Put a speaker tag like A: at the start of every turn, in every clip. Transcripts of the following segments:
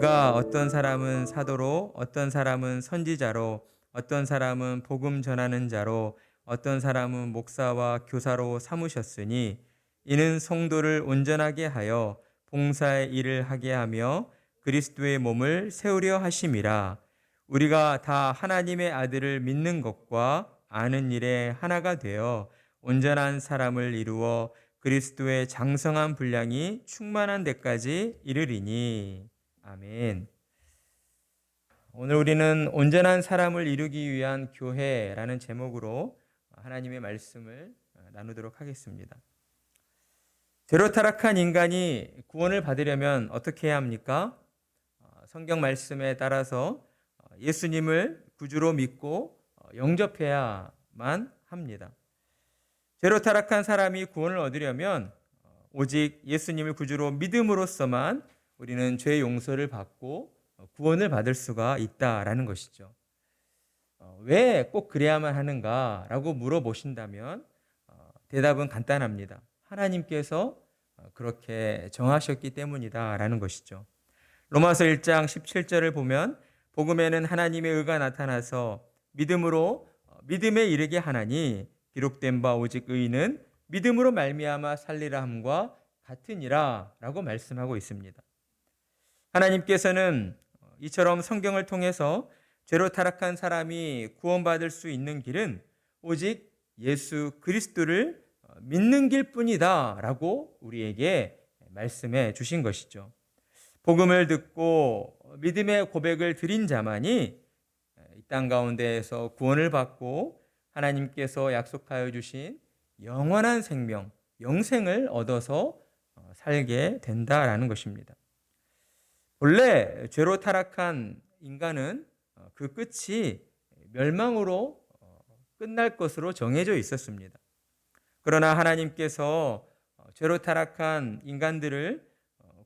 A: 우리가 어떤 사람은 사도로, 어떤 사람은 선지자로, 어떤 사람은 복음 전하는 자로, 어떤 사람은 목사와 교사로 삼으셨으니 이는 성도를 온전하게 하여 봉사의 일을 하게 하며 그리스도의 몸을 세우려 하심이라. 우리가 다 하나님의 아들을 믿는 것과 아는 일에 하나가 되어 온전한 사람을 이루어 그리스도의 장성한 분량이 충만한 데까지 이르리니. 아멘. 오늘 우리는 온전한 사람을 이루기 위한 교회라는 제목으로 하나님의 말씀을 나누도록 하겠습니다. 죄로 타락한 인간이 구원을 받으려면 어떻게 해야 합니까? 성경 말씀에 따라서 예수님을 구주로 믿고 영접해야만 합니다. 죄로 타락한 사람이 구원을 얻으려면 오직 예수님을 구주로 믿음으로써만 우리는 죄 용서를 받고 구원을 받을 수가 있다라는 것이죠. 왜 꼭 그래야만 하는가라고 물어보신다면 대답은 간단합니다. 하나님께서 그렇게 정하셨기 때문이다라는 것이죠. 로마서 1장 17절을 보면 복음에는 하나님의 의가 나타나서 믿음으로 믿음에 이르게 하나니 기록된 바 오직 의인은 믿음으로 말미암아 살리라 함과 같으니라 라고 말씀하고 있습니다. 하나님께서는 이처럼 성경을 통해서 죄로 타락한 사람이 구원받을 수 있는 길은 오직 예수 그리스도를 믿는 길뿐이다 라고 우리에게 말씀해 주신 것이죠. 복음을 듣고 믿음의 고백을 드린 자만이 이 땅 가운데에서 구원을 받고 하나님께서 약속하여 주신 영원한 생명, 영생을 얻어서 살게 된다라는 것입니다. 본래 죄로 타락한 인간은 그 끝이 멸망으로 끝날 것으로 정해져 있었습니다. 그러나 하나님께서 죄로 타락한 인간들을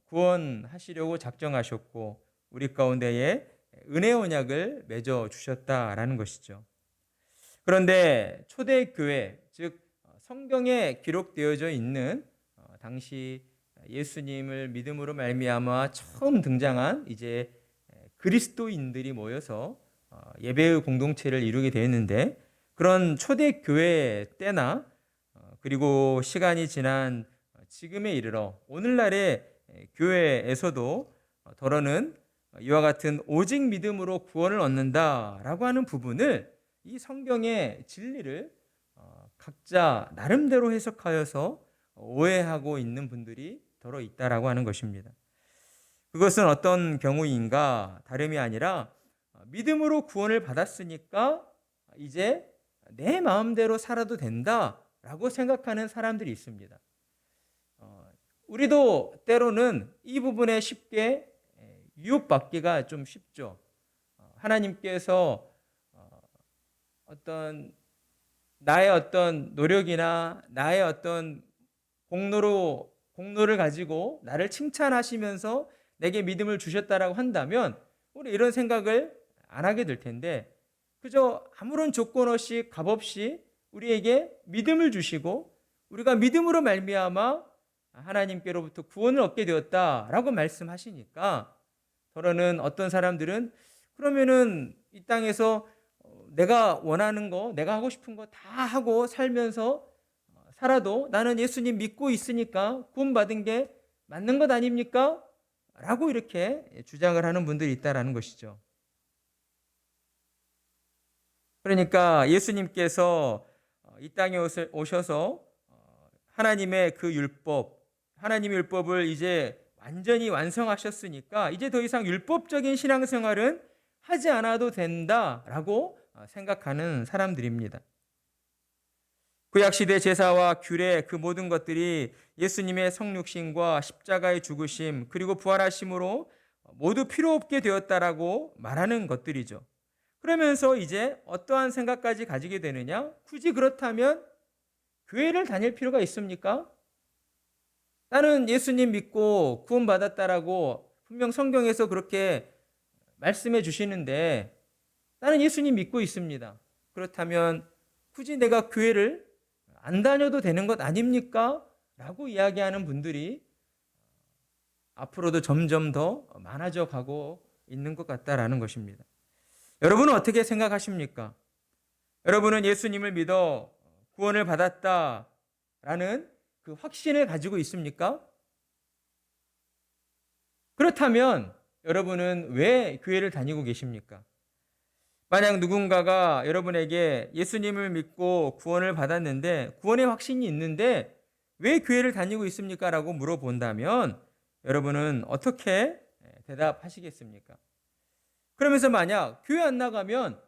A: 구원하시려고 작정하셨고 우리 가운데에 은혜 언약을 맺어 주셨다라는 것이죠. 그런데 초대교회, 즉 성경에 기록되어져 있는 당시 예수님을 믿음으로 말미암아 처음 등장한 이제 그리스도인들이 모여서 예배의 공동체를 이루게 되었는데 그런 초대교회 때나 그리고 시간이 지난 지금에 이르러 오늘날의 교회에서도 더러는 이와 같은 오직 믿음으로 구원을 얻는다라고 하는 부분을 이 성경의 진리를 각자 나름대로 해석하여서 오해하고 있는 분들이 더러 있다라고 하는 것입니다. 그것은 어떤 경우인가 다름이 아니라 믿음으로 구원을 받았으니까 이제 내 마음대로 살아도 된다라고 생각하는 사람들이 있습니다. 우리도 때로는 이 부분에 쉽게 유혹받기가 좀 쉽죠. 하나님께서 나의 어떤 노력이나 나의 어떤 공로를 가지고 나를 칭찬하시면서 내게 믿음을 주셨다라고 한다면 우리 이런 생각을 안 하게 될 텐데 그저 아무런 조건 없이 값 없이 우리에게 믿음을 주시고 우리가 믿음으로 말미암아 하나님께로부터 구원을 얻게 되었다라고 말씀하시니까 더러는 어떤 사람들은 그러면은 이 땅에서 내가 원하는 거, 내가 하고 싶은 거 다 하고 살면서 살아도 나는 예수님 믿고 있으니까 구원받은 게 맞는 것 아닙니까? 라고 이렇게 주장을 하는 분들이 있다라는 것이죠. 그러니까 예수님께서 이 땅에 오셔서 하나님의 그 율법, 하나님의 율법을 이제 완전히 완성하셨으니까 이제 더 이상 율법적인 신앙생활은 하지 않아도 된다라고 생각하는 사람들입니다. 구약시대 제사와 규례 그 모든 것들이 예수님의 성육신과 십자가의 죽으심 그리고 부활하심으로 모두 필요 없게 되었다라고 말하는 것들이죠. 그러면서 이제 어떠한 생각까지 가지게 되느냐? 굳이 그렇다면 교회를 다닐 필요가 있습니까? 나는 예수님 믿고 구원받았다라고 분명 성경에서 그렇게 말씀해 주시는데 나는 예수님 믿고 있습니다. 그렇다면 굳이 내가 교회를 안 다녀도 되는 것 아닙니까? 라고 이야기하는 분들이 앞으로도 점점 더 많아져 가고 있는 것 같다라는 것입니다. 여러분은 어떻게 생각하십니까? 여러분은 예수님을 믿어 구원을 받았다라는 그 확신을 가지고 있습니까? 그렇다면 여러분은 왜 교회를 다니고 계십니까? 만약 누군가가 여러분에게 예수님을 믿고 구원을 받았는데 구원의 확신이 있는데 왜 교회를 다니고 있습니까? 라고 물어본다면 여러분은 어떻게 대답하시겠습니까? 그러면서 만약 교회 안 나가면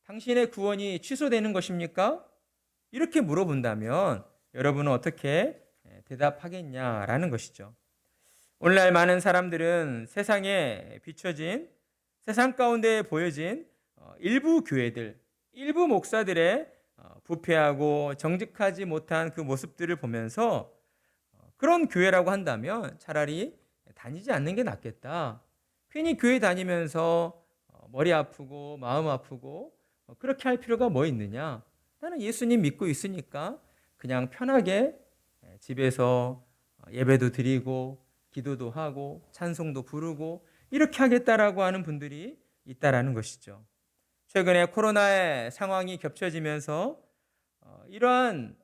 A: 당신의 구원이 취소되는 것입니까? 이렇게 물어본다면 여러분은 어떻게 대답하겠냐라는 것이죠. 오늘날 많은 사람들은 세상에 비춰진, 세상 가운데 보여진 일부 교회들, 일부 목사들의 부패하고 정직하지 못한 그 모습들을 보면서 그런 교회라고 한다면 차라리 다니지 않는 게 낫겠다. 괜히 교회 다니면서 머리 아프고 마음 아프고 그렇게 할 필요가 뭐 있느냐. 나는 예수님 믿고 있으니까 그냥 편하게 집에서 예배도 드리고 기도도 하고 찬송도 부르고 이렇게 하겠다라고 하는 분들이 있다라는 것이죠. 최근에 코로나의 상황이 겹쳐지면서 이러한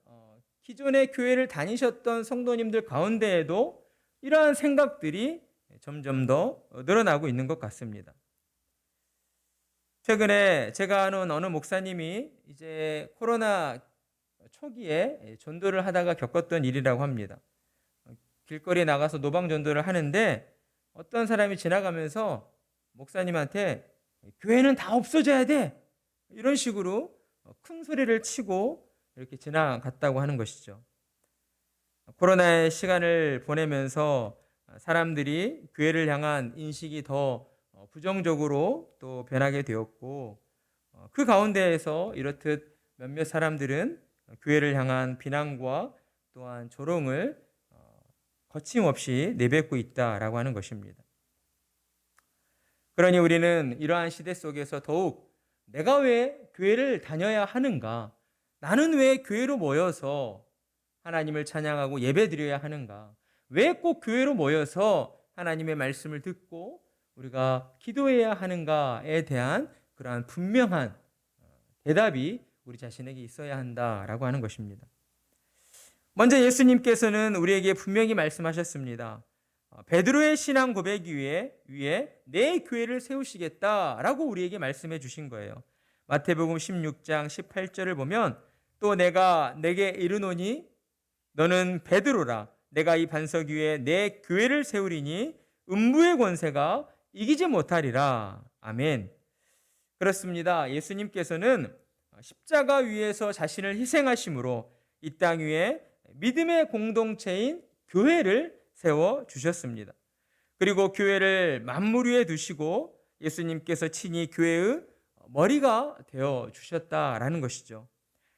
A: 기존의 교회를 다니셨던 성도님들 가운데에도 이러한 생각들이 점점 더 늘어나고 있는 것 같습니다. 최근에 제가 아는 어느 목사님이 이제 코로나 초기에 전도를 하다가 겪었던 일이라고 합니다. 길거리에 나가서 노방 전도를 하는데 어떤 사람이 지나가면서 목사님한테 교회는 다 없어져야 돼. 이런 식으로 큰 소리를 치고 이렇게 지나갔다고 하는 것이죠. 코로나의 시간을 보내면서 사람들이 교회를 향한 인식이 더 부정적으로 또 변하게 되었고 그 가운데에서 이렇듯 몇몇 사람들은 교회를 향한 비난과 또한 조롱을 거침없이 내뱉고 있다라고 하는 것입니다. 그러니 우리는 이러한 시대 속에서 더욱 내가 왜 교회를 다녀야 하는가? 나는 왜 교회로 모여서 하나님을 찬양하고 예배드려야 하는가? 왜 꼭 교회로 모여서 하나님의 말씀을 듣고 우리가 기도해야 하는가에 대한 그러한 분명한 대답이 우리 자신에게 있어야 한다라고 하는 것입니다. 먼저 예수님께서는 우리에게 분명히 말씀하셨습니다. 베드로의 신앙 고백 위에 내 교회를 세우시겠다라고 우리에게 말씀해 주신 거예요. 마태복음 16장 18절을 보면 또 내가 내게 이르노니 너는 베드로라 내가 이 반석 위에 내 교회를 세우리니 음부의 권세가 이기지 못하리라. 아멘. 그렇습니다. 예수님께서는 십자가 위에서 자신을 희생하심으로 이 땅 위에 믿음의 공동체인 교회를 세워 주셨습니다. 그리고 교회를 만물 위에 두시고 예수님께서 친히 교회의 머리가 되어 주셨다라는 것이죠.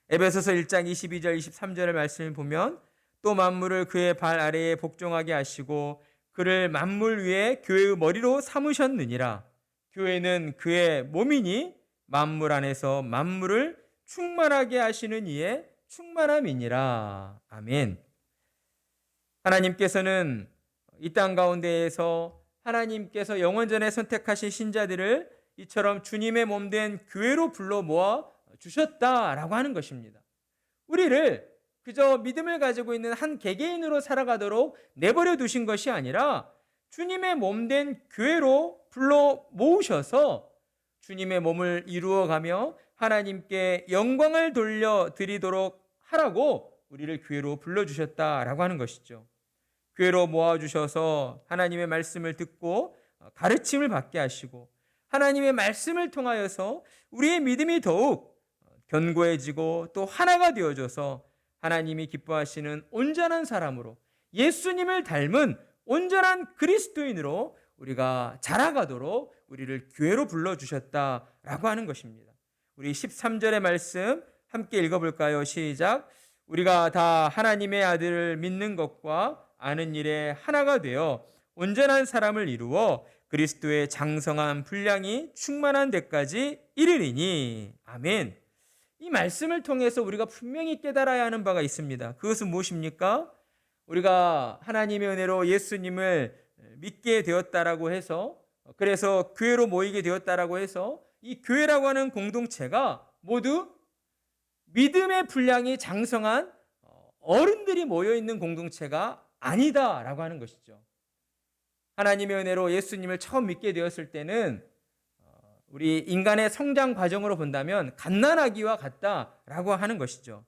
A: 에베소서 1장 22절 23절의 말씀을 보면 또 만물을 그의 발 아래에 복종하게 하시고 그를 만물 위에 교회의 머리로 삼으셨느니라. 교회는 그의 몸이니 만물 안에서 만물을 충만하게 하시는 이의 충만함이니라. 아멘. 하나님께서는 이 땅 가운데에서 하나님께서 영원전에 선택하신 신자들을 이처럼 주님의 몸된 교회로 불러 모아 주셨다라고 하는 것입니다. 우리를 그저 믿음을 가지고 있는 한 개개인으로 살아가도록 내버려 두신 것이 아니라 주님의 몸된 교회로 불러 모으셔서 주님의 몸을 이루어가며 하나님께 영광을 돌려드리도록 하라고 우리를 교회로 불러주셨다라고 하는 것이죠. 교회로 모아주셔서 하나님의 말씀을 듣고 가르침을 받게 하시고 하나님의 말씀을 통하여서 우리의 믿음이 더욱 견고해지고 또 하나가 되어져서 하나님이 기뻐하시는 온전한 사람으로 예수님을 닮은 온전한 그리스도인으로 우리가 자라가도록 우리를 교회로 불러주셨다라고 하는 것입니다. 우리 13절의 말씀 함께 읽어볼까요? 시작. 우리가 다 하나님의 아들을 믿는 것과 아는 일에 하나가 되어 온전한 사람을 이루어 그리스도의 장성한 분량이 충만한 데까지 이르리니. 아멘. 이 말씀을 통해서 우리가 분명히 깨달아야 하는 바가 있습니다. 그것은 무엇입니까? 우리가 하나님의 은혜로 예수님을 믿게 되었다라고 해서, 그래서 교회로 모이게 되었다라고 해서 이 교회라고 하는 공동체가 모두 믿음의 분량이 장성한 어른들이 모여 있는 공동체가 아니다라고 하는 것이죠. 하나님의 은혜로 예수님을 처음 믿게 되었을 때는 우리 인간의 성장 과정으로 본다면 갓난아기와 같다라고 하는 것이죠.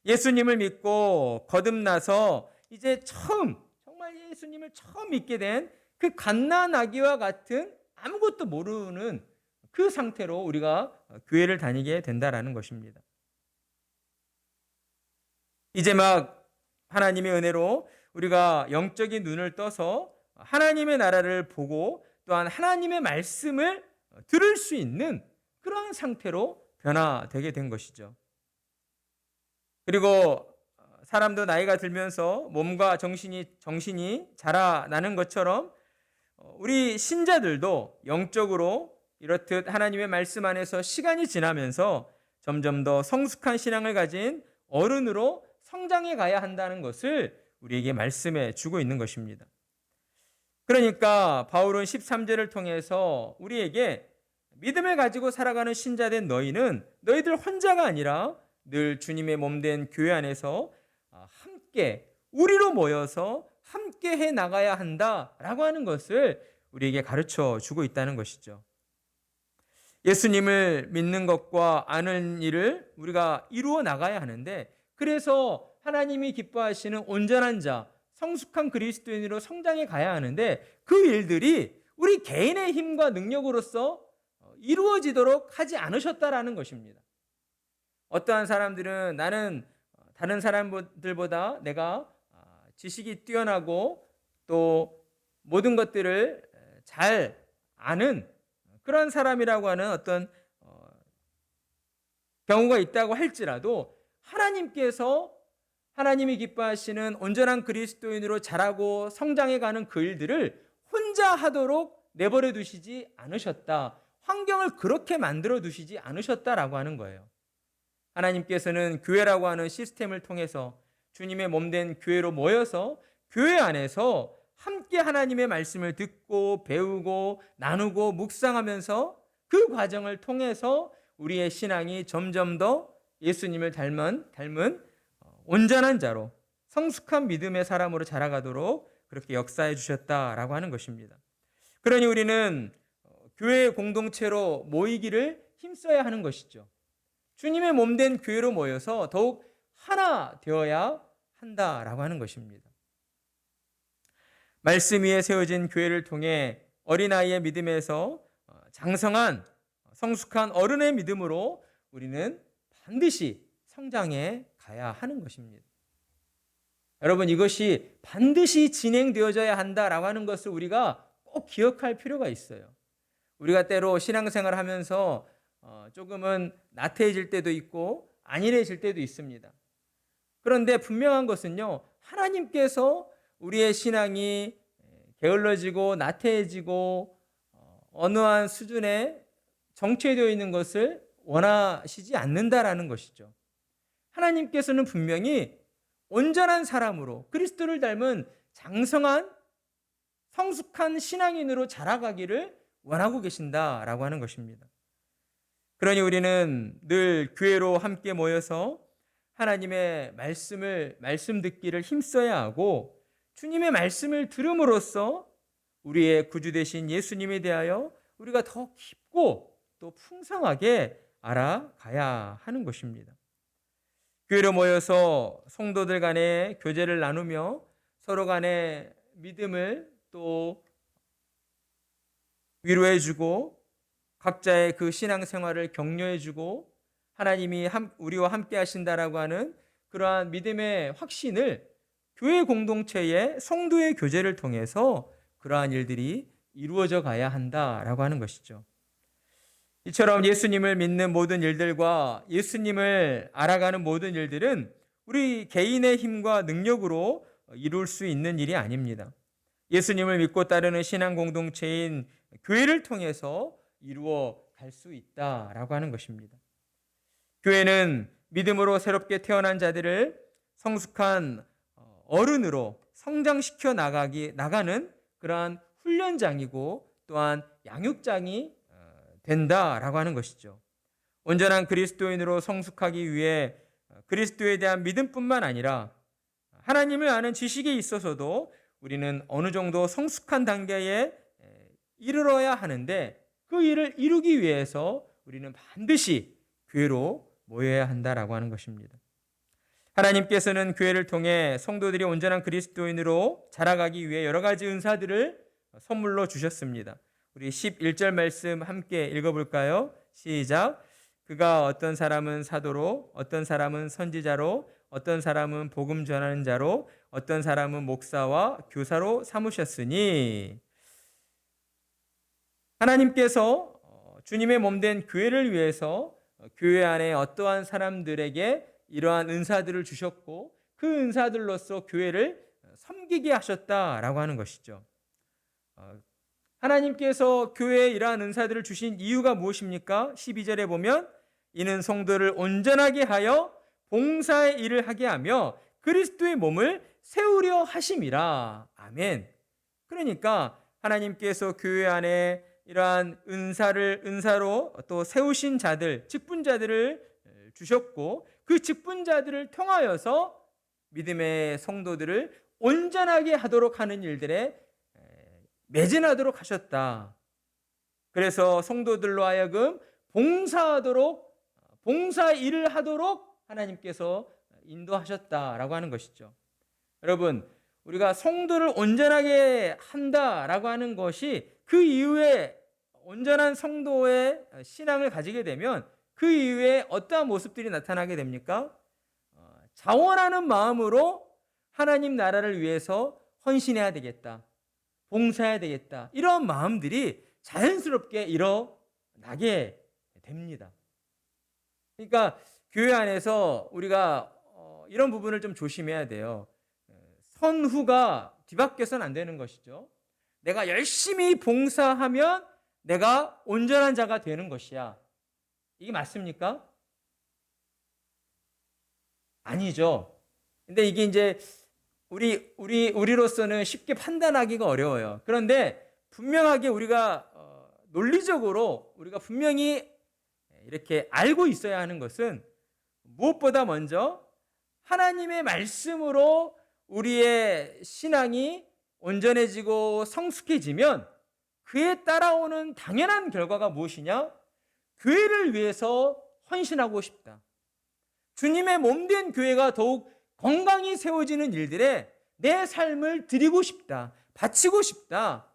A: 예수님을 믿고 거듭나서 이제 정말 예수님을 처음 믿게 된 그 갓난아기와 같은 아무것도 모르는 그 상태로 우리가 교회를 다니게 된다라는 것입니다. 이제 막 하나님의 은혜로 우리가 영적인 눈을 떠서 하나님의 나라를 보고 또한 하나님의 말씀을 들을 수 있는 그러한 상태로 변화되게 된 것이죠. 그리고 사람도 나이가 들면서 몸과 정신이 자라나는 것처럼 우리 신자들도 영적으로 이렇듯 하나님의 말씀 안에서 시간이 지나면서 점점 더 성숙한 신앙을 가진 어른으로 성장해 가야 한다는 것을 우리에게 말씀해 주고 있는 것입니다. 그러니까 바울은 13절을 통해서 우리에게 믿음을 가지고 살아가는 신자된 너희들 혼자가 아니라 늘 주님의 몸된 교회 안에서 함께 우리로 모여서 함께 해 나가야 한다라고 하는 것을 우리에게 가르쳐 주고 있다는 것이죠. 예수님을 믿는 것과 아는 일을 우리가 이루어 나가야 하는데, 그래서 하나님이 기뻐하시는 온전한 자, 성숙한 그리스도인으로 성장해 가야 하는데 그 일들이 우리 개인의 힘과 능력으로서 이루어지도록 하지 않으셨다라는 것입니다. 어떠한 사람들은 나는 다른 사람들보다 내가 지식이 뛰어나고 또 모든 것들을 잘 아는 그런 사람이라고 하는 어떤 경우가 있다고 할지라도 하나님이 기뻐하시는 온전한 그리스도인으로 자라고 성장해가는 그 일들을 혼자 하도록 내버려 두시지 않으셨다. 환경을 그렇게 만들어 두시지 않으셨다라고 하는 거예요. 하나님께서는 교회라고 하는 시스템을 통해서 주님의 몸된 교회로 모여서 교회 안에서 함께 하나님의 말씀을 듣고 배우고 나누고 묵상하면서 그 과정을 통해서 우리의 신앙이 점점 더 예수님을 닮은 온전한 자로 성숙한 믿음의 사람으로 자라가도록 그렇게 역사해 주셨다라고 하는 것입니다. 그러니 우리는 교회 공동체로 모이기를 힘써야 하는 것이죠. 주님의 몸된 교회로 모여서 더욱 하나 되어야 한다라고 하는 것입니다. 말씀 위에 세워진 교회를 통해 어린아이의 믿음에서 장성한 성숙한 어른의 믿음으로 우리는 반드시 성장해 가야 하는 것입니다. 여러분, 이것이 반드시 진행되어져야 한다라고 하는 것을 우리가 꼭 기억할 필요가 있어요. 우리가 때로 신앙생활을 하면서 조금은 나태해질 때도 있고 안일해질 때도 있습니다. 그런데 분명한 것은요, 하나님께서 우리의 신앙이 게을러지고 나태해지고 어느 한 수준에 정체되어 있는 것을 원하시지 않는다라는 것이죠. 하나님께서는 분명히 온전한 사람으로 그리스도를 닮은 장성한 성숙한 신앙인으로 자라가기를 원하고 계신다라고 하는 것입니다. 그러니 우리는 늘 교회로 함께 모여서 하나님의 말씀 듣기를 힘써야 하고, 주님의 말씀을 들음으로써 우리의 구주 되신 예수님에 대하여 우리가 더 깊고 또 풍성하게 알아가야 하는 것입니다. 교회로 모여서 성도들 간에 교제를 나누며 서로 간에 믿음을 또 위로해주고 각자의 그 신앙생활을 격려해주고 하나님이 우리와 함께 하신다라고 하는 그러한 믿음의 확신을 교회 공동체의 성도의 교제를 통해서 그러한 일들이 이루어져 가야 한다라고 하는 것이죠. 이처럼 예수님을 믿는 모든 일들과 예수님을 알아가는 모든 일들은 우리 개인의 힘과 능력으로 이룰 수 있는 일이 아닙니다. 예수님을 믿고 따르는 신앙 공동체인 교회를 통해서 이루어 갈 수 있다라고 하는 것입니다. 교회는 믿음으로 새롭게 태어난 자들을 성숙한 어른으로 성장시켜 나가는 그러한 훈련장이고 또한 양육장이 된다라고 하는 것이죠. 온전한 그리스도인으로 성숙하기 위해 그리스도에 대한 믿음뿐만 아니라 하나님을 아는 지식에 있어서도 우리는 어느 정도 성숙한 단계에 이르러야 하는데, 그 일을 이루기 위해서 우리는 반드시 교회로 모여야 한다라고 하는 것입니다. 하나님께서는 교회를 통해 성도들이 온전한 그리스도인으로 자라가기 위해 여러 가지 은사들을 선물로 주셨습니다. 우리 11절 말씀 함께 읽어볼까요? 시작. 그가 어떤 사람은 사도로, 어떤 사람은 선지자로, 어떤 사람은 복음 전하는 자로, 어떤 사람은 목사와 교사로 삼으셨으니. 하나님께서 주님의 몸된 교회를 위해서 교회 안에 어떠한 사람들에게 이러한 은사들을 주셨고, 그 은사들로서 교회를 섬기게 하셨다라고 하는 것이죠. 하나님께서 교회에 이러한 은사들을 주신 이유가 무엇입니까? 12절에 보면 이는 성도를 온전하게 하여 봉사의 일을 하게 하며 그리스도의 몸을 세우려 하심이라. 아멘. 그러니까 하나님께서 교회 안에 이러한 은사로 또 세우신 자들, 직분자들을 주셨고, 그 직분자들을 통하여서 믿음의 성도들을 온전하게 하도록 하는 일들에 매진하도록 하셨다. 그래서 성도들로 하여금 봉사 일을 하도록 하나님께서 인도하셨다라고 하는 것이죠. 여러분, 우리가 성도를 온전하게 한다라고 하는 것이 그 이후에 온전한 성도의 신앙을 가지게 되면 그 이후에 어떠한 모습들이 나타나게 됩니까? 자원하는 마음으로 하나님 나라를 위해서 헌신해야 되겠다, 봉사해야 되겠다, 이런 마음들이 자연스럽게 일어나게 됩니다. 그러니까 교회 안에서 우리가 이런 부분을 좀 조심해야 돼요. 선후가 뒤바뀌어서는 안 되는 것이죠. 내가 열심히 봉사하면 내가 온전한 자가 되는 것이야. 이게 맞습니까? 아니죠. 근데 이게 이제 우리로서는 쉽게 판단하기가 어려워요. 그런데 분명하게 우리가 논리적으로 우리가 분명히 이렇게 알고 있어야 하는 것은, 무엇보다 먼저 하나님의 말씀으로 우리의 신앙이 온전해지고 성숙해지면 그에 따라오는 당연한 결과가 무엇이냐? 교회를 위해서 헌신하고 싶다. 주님의 몸된 교회가 더욱 건강히 세워지는 일들에 내 삶을 드리고 싶다, 바치고 싶다.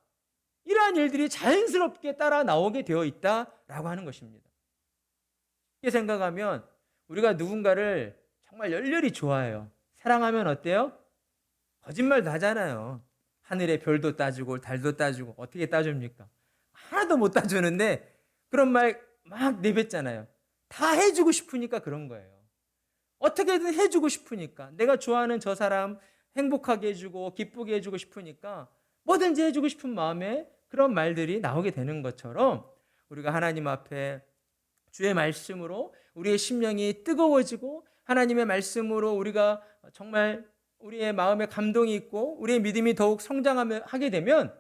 A: 이러한 일들이 자연스럽게 따라 나오게 되어 있다라고 하는 것입니다. 이렇게 생각하면 우리가 누군가를 정말 열렬히 좋아해요. 사랑하면 어때요? 거짓말도 하잖아요. 하늘의 별도 따주고 달도 따주고. 어떻게 따줍니까? 하나도 못 따주는데 그런 말 막 내뱉잖아요. 다 해주고 싶으니까 그런 거예요. 어떻게든 해주고 싶으니까, 내가 좋아하는 저 사람 행복하게 해주고 기쁘게 해주고 싶으니까 뭐든지 해주고 싶은 마음에 그런 말들이 나오게 되는 것처럼, 우리가 하나님 앞에 주의 말씀으로 우리의 심령이 뜨거워지고 하나님의 말씀으로 우리가 정말 우리의 마음에 감동이 있고 우리의 믿음이 더욱 성장하게 되면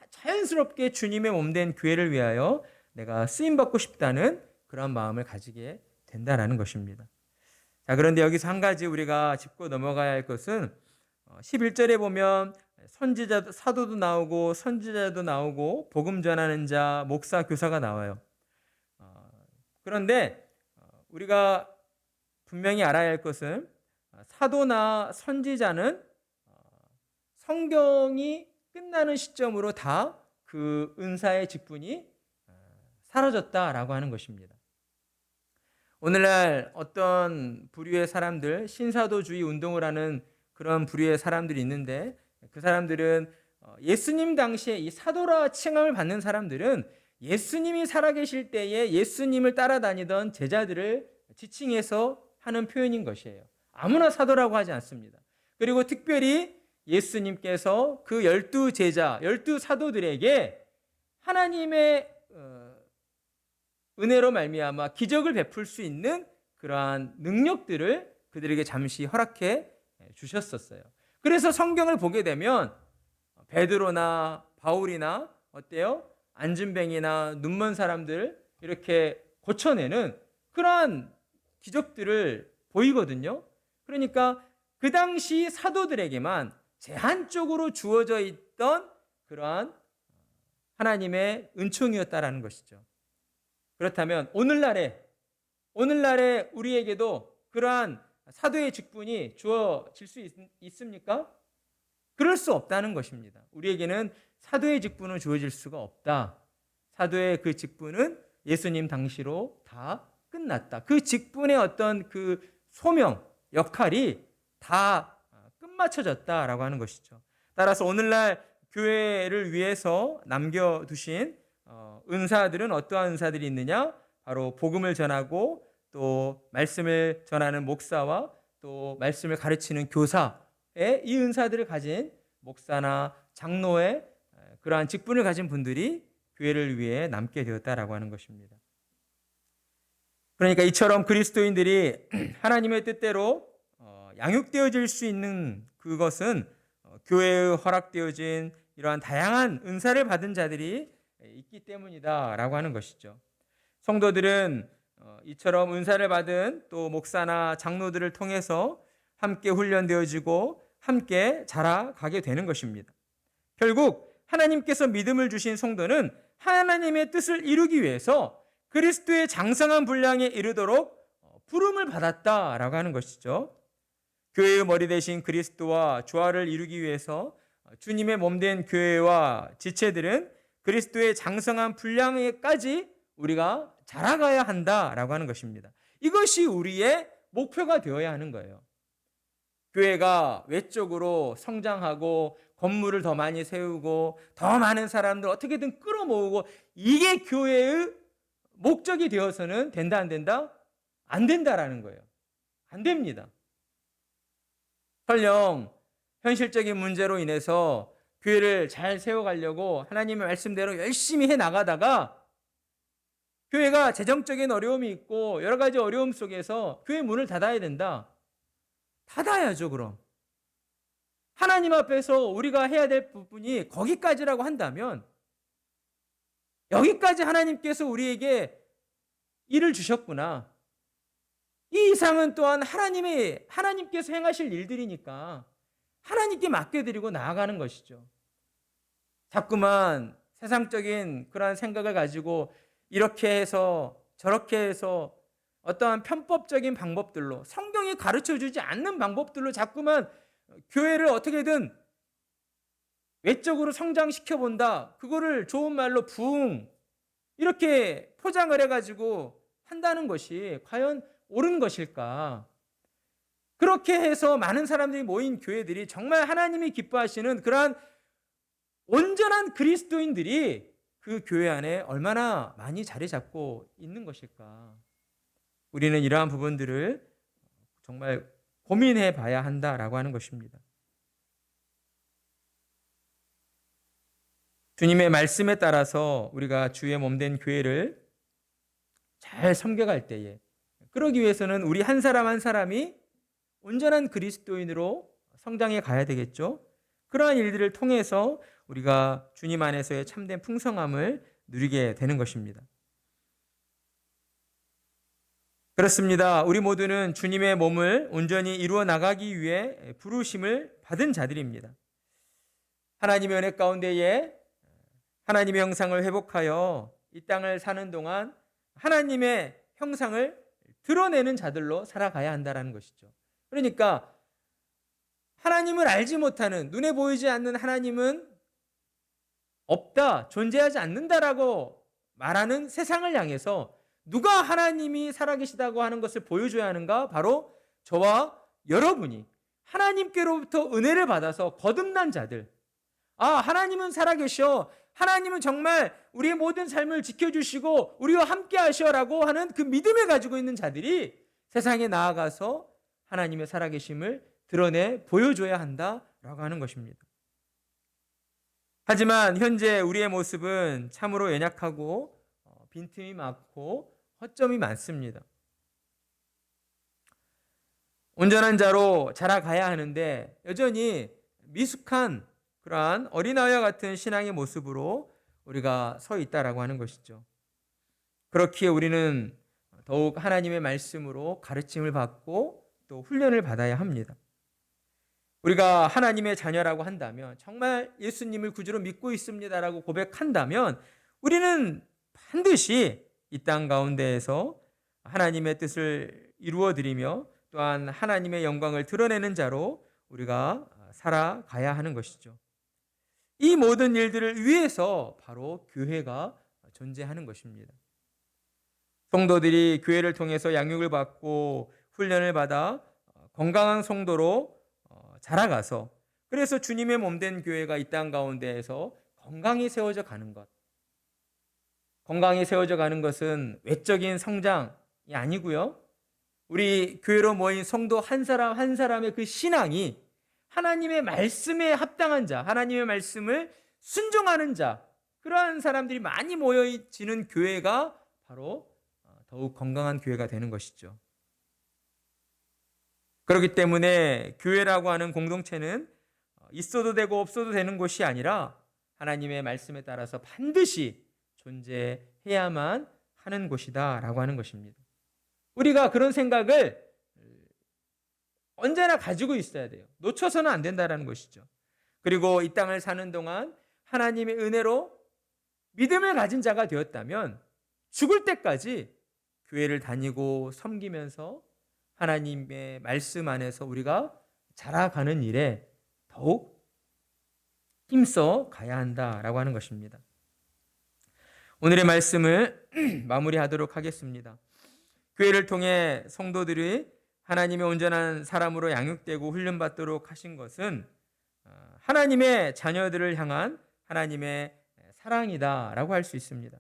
A: 자연스럽게 주님의 몸된 교회를 위하여 내가 쓰임받고 싶다는 그런 마음을 가지게 된다는 것입니다. 자, 그런데 여기서 한 가지 우리가 짚고 넘어가야 할 것은 11절에 보면 선지자, 사도도 나오고 선지자도 나오고 복음 전하는 자, 목사, 교사가 나와요. 그런데 우리가 분명히 알아야 할 것은, 사도나 선지자는 성경이 끝나는 시점으로 다 그 은사의 직분이 사라졌다라고 하는 것입니다. 오늘날 어떤 부류의 사람들, 신사도주의 운동을 하는 그런 부류의 사람들이 있는데, 그 사람들은 예수님 당시에 이 사도라 칭함을 받는 사람들은 예수님이 살아계실 때에 예수님을 따라다니던 제자들을 지칭해서 하는 표현인 것이에요. 아무나 사도라고 하지 않습니다. 그리고 특별히 예수님께서 그 12제자, 12사도들에게 하나님의 은혜로 말미암아 기적을 베풀 수 있는 그러한 능력들을 그들에게 잠시 허락해 주셨었어요. 그래서 성경을 보게 되면 베드로나 바울이나 어때요? 안진뱅이나 눈먼 사람들 이렇게 고쳐내는 그러한 기적들을 보이거든요. 그러니까 그 당시 사도들에게만 제한적으로 주어져 있던 그러한 하나님의 은총이었다라는 것이죠. 그렇다면 오늘날에 우리에게도 그러한 사도의 직분이 주어질 수 있습니까? 그럴 수 없다는 것입니다. 우리에게는 사도의 직분은 주어질 수가 없다. 사도의 그 직분은 예수님 당시로 다 끝났다. 그 직분의 어떤 그 소명, 역할이 다 끝마쳐졌다라고 하는 것이죠. 따라서 오늘날 교회를 위해서 남겨두신 은사들은 어떠한 은사들이 있느냐? 바로 복음을 전하고 또 말씀을 전하는 목사와 또 말씀을 가르치는 교사의 이 은사들을 가진 목사나 장로의 그러한 직분을 가진 분들이 교회를 위해 남게 되었다라고 하는 것입니다. 그러니까 이처럼 그리스도인들이 하나님의 뜻대로 양육되어질 수 있는 그것은 교회에 허락되어진 이러한 다양한 은사를 받은 자들이 있기 때문이다라고 하는 것이죠. 성도들은 이처럼 은사를 받은 또 목사나 장로들을 통해서 함께 훈련되어지고 함께 자라가게 되는 것입니다. 결국 하나님께서 믿음을 주신 성도는 하나님의 뜻을 이루기 위해서 그리스도의 장성한 분량에 이르도록 부름을 받았다라고 하는 것이죠. 교회의 머리 대신 그리스도와 조화를 이루기 위해서 주님의 몸된 교회와 지체들은 그리스도의 장성한 분량에까지 우리가 자라가야 한다라고 하는 것입니다. 이것이 우리의 목표가 되어야 하는 거예요. 교회가 외적으로 성장하고 건물을 더 많이 세우고 더 많은 사람들 어떻게든 끌어모으고 이게 교회의 목적이 되어서는 된다 안 된다? 안 된다라는 거예요. 안 됩니다. 설령 현실적인 문제로 인해서 교회를 잘 세워가려고 하나님의 말씀대로 열심히 해나가다가 교회가 재정적인 어려움이 있고 여러 가지 어려움 속에서 교회 문을 닫아야 된다. 닫아야죠, 그럼. 하나님 앞에서 우리가 해야 될 부분이 거기까지라고 한다면 여기까지 하나님께서 우리에게 일을 주셨구나. 이 이상은 또한 하나님께서 행하실 일들이니까 하나님께 맡겨드리고 나아가는 것이죠. 자꾸만 세상적인 그러한 생각을 가지고 이렇게 해서 저렇게 해서 어떠한 편법적인 방법들로 성경이 가르쳐주지 않는 방법들로 자꾸만 교회를 어떻게든 외적으로 성장시켜 본다. 그거를 좋은 말로 부흥 이렇게 포장을 해가지고 한다는 것이 과연 옳은 것일까? 그렇게 해서 많은 사람들이 모인 교회들이 정말 하나님이 기뻐하시는 그러한 온전한 그리스도인들이 그 교회 안에 얼마나 많이 자리 잡고 있는 것일까? 우리는 이러한 부분들을 정말 고민해 봐야 한다라고 하는 것입니다. 주님의 말씀에 따라서 우리가 주의 몸된 교회를 잘 섬겨갈 때에 그러기 위해서는 우리 한 사람 한 사람이 온전한 그리스도인으로 성장해 가야 되겠죠. 그러한 일들을 통해서 우리가 주님 안에서의 참된 풍성함을 누리게 되는 것입니다. 그렇습니다. 우리 모두는 주님의 몸을 온전히 이루어 나가기 위해 부르심을 받은 자들입니다. 하나님의 은혜 가운데에 하나님의 형상을 회복하여 이 땅을 사는 동안 하나님의 형상을 드러내는 자들로 살아가야 한다는 것이죠. 그러니까 하나님을 알지 못하는, 눈에 보이지 않는 하나님은 없다, 존재하지 않는다라고 말하는 세상을 향해서 누가 하나님이 살아계시다고 하는 것을 보여줘야 하는가? 바로 저와 여러분이 하나님께로부터 은혜를 받아서 거듭난 자들. 하나님은 살아계셔. 하나님은 정말 우리의 모든 삶을 지켜주시고 우리와 함께 하셔라고 하는 그 믿음을 가지고 있는 자들이 세상에 나아가서 하나님의 살아계심을 드러내 보여줘야 한다라고 하는 것입니다. 하지만 현재 우리의 모습은 참으로 연약하고 빈틈이 많고 허점이 많습니다. 온전한 자로 자라가야 하는데 여전히 미숙한 그러한 어린아이와 같은 신앙의 모습으로 우리가 서 있다라고 하는 것이죠. 그렇기에 우리는 더욱 하나님의 말씀으로 가르침을 받고 또 훈련을 받아야 합니다. 우리가 하나님의 자녀라고 한다면, 정말 예수님을 구주로 믿고 있습니다라고 고백한다면, 우리는 반드시 이 땅 가운데에서 하나님의 뜻을 이루어 드리며 또한 하나님의 영광을 드러내는 자로 우리가 살아가야 하는 것이죠. 이 모든 일들을 위해서 바로 교회가 존재하는 것입니다. 성도들이 교회를 통해서 양육을 받고 훈련을 받아 건강한 성도로 자라가서, 그래서 주님의 몸된 교회가 이 땅 가운데에서 건강히 세워져 가는 것. 건강히 세워져 가는 것은 외적인 성장이 아니고요. 우리 교회로 모인 성도 한 사람 한 사람의 그 신앙이 하나님의 말씀에 합당한 자, 하나님의 말씀을 순종하는 자, 그러한 사람들이 많이 모여지는 교회가 바로 더욱 건강한 교회가 되는 것이죠. 그렇기 때문에 교회라고 하는 공동체는 있어도 되고 없어도 되는 곳이 아니라 하나님의 말씀에 따라서 반드시 존재해야만 하는 곳이다 라고 하는 것입니다. 우리가 그런 생각을 언제나 가지고 있어야 돼요. 놓쳐서는 안 된다는 것이죠. 그리고 이 땅을 사는 동안 하나님의 은혜로 믿음을 가진 자가 되었다면 죽을 때까지 교회를 다니고 섬기면서 하나님의 말씀 안에서 우리가 자라가는 일에 더욱 힘써 가야 한다라고 하는 것입니다. 오늘의 말씀을 마무리하도록 하겠습니다. 교회를 통해 성도들이 하나님의 온전한 사람으로 양육되고 훈련받도록 하신 것은 하나님의 자녀들을 향한 하나님의 사랑이다라고 할 수 있습니다.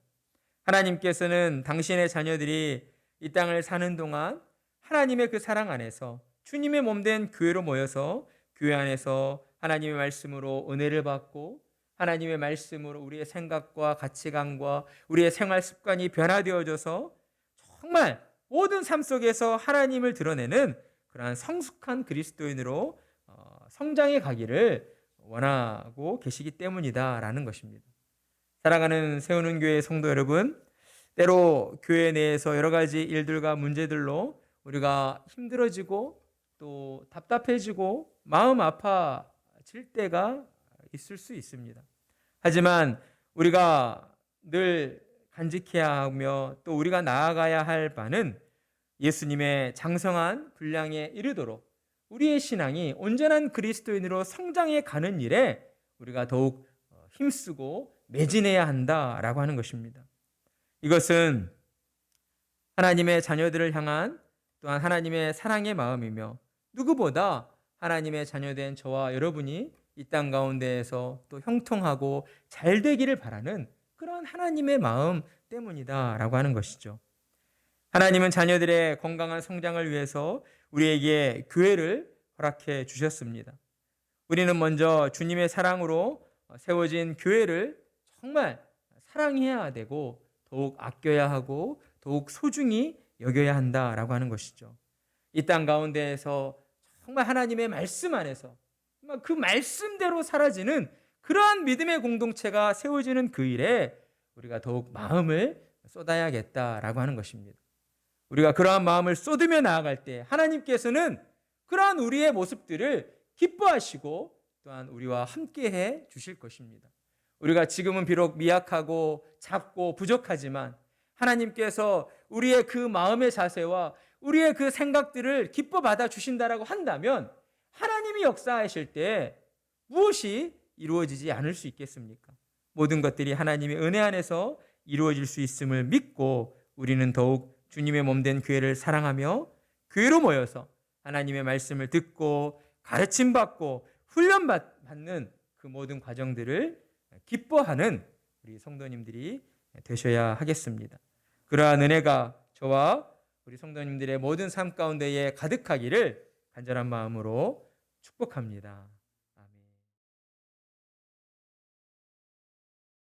A: 하나님께서는 당신의 자녀들이 이 땅을 사는 동안 하나님의 그 사랑 안에서 주님의 몸된 교회로 모여서 교회 안에서 하나님의 말씀으로 은혜를 받고 하나님의 말씀으로 우리의 생각과 가치관과 우리의 생활 습관이 변화되어져서 정말 모든 삶 속에서 하나님을 드러내는 그러한 성숙한 그리스도인으로 성장해 가기를 원하고 계시기 때문이다라는 것입니다. 사랑하는 세우는 교회 성도 여러분, 때로 교회 내에서 여러 가지 일들과 문제들로 우리가 힘들어지고 또 답답해지고 마음 아파질 때가 있을 수 있습니다. 하지만 우리가 늘 간직해야 하며 또 우리가 나아가야 할 바는 예수님의 장성한 분량에 이르도록 우리의 신앙이 온전한 그리스도인으로 성장해 가는 일에 우리가 더욱 힘쓰고 매진해야 한다라고 하는 것입니다. 이것은 하나님의 자녀들을 향한 또한 하나님의 사랑의 마음이며 누구보다 하나님의 자녀된 저와 여러분이 이 땅 가운데에서 또 형통하고 잘 되기를 바라는 그런 하나님의 마음 때문이다라고 하는 것이죠. 하나님은 자녀들의 건강한 성장을 위해서 우리에게 교회를 허락해 주셨습니다. 우리는 먼저 주님의 사랑으로 세워진 교회를 정말 사랑해야 되고 더욱 아껴야 하고 더욱 소중히 여겨야 한다라고 하는 것이죠. 이 땅 가운데에서 정말 하나님의 말씀 안에서 그 말씀대로 사라지는 그러한 믿음의 공동체가 세워지는 그 일에 우리가 더욱 마음을 쏟아야겠다라고 하는 것입니다. 우리가 그러한 마음을 쏟으며 나아갈 때 하나님께서는 그러한 우리의 모습들을 기뻐하시고 또한 우리와 함께해 주실 것입니다. 우리가 지금은 비록 미약하고 작고 부족하지만 하나님께서 우리의 그 마음의 자세와 우리의 그 생각들을 기뻐 받아 주신다라고 한다면 하나님이 역사하실 때 무엇이 이루어지지 않을 수 있겠습니까? 모든 것들이 하나님의 은혜 안에서 이루어질 수 있음을 믿고 우리는 더욱 주님의 몸된 교회를 사랑하며 교회로 모여서 하나님의 말씀을 듣고 가르침받고 훈련받는 그 모든 과정들을 기뻐하는 우리 성도님들이 되셔야 하겠습니다. 그러한 은혜가 저와 우리 성도님들의 모든 삶 가운데에 가득하기를 간절한 마음으로 축복합니다.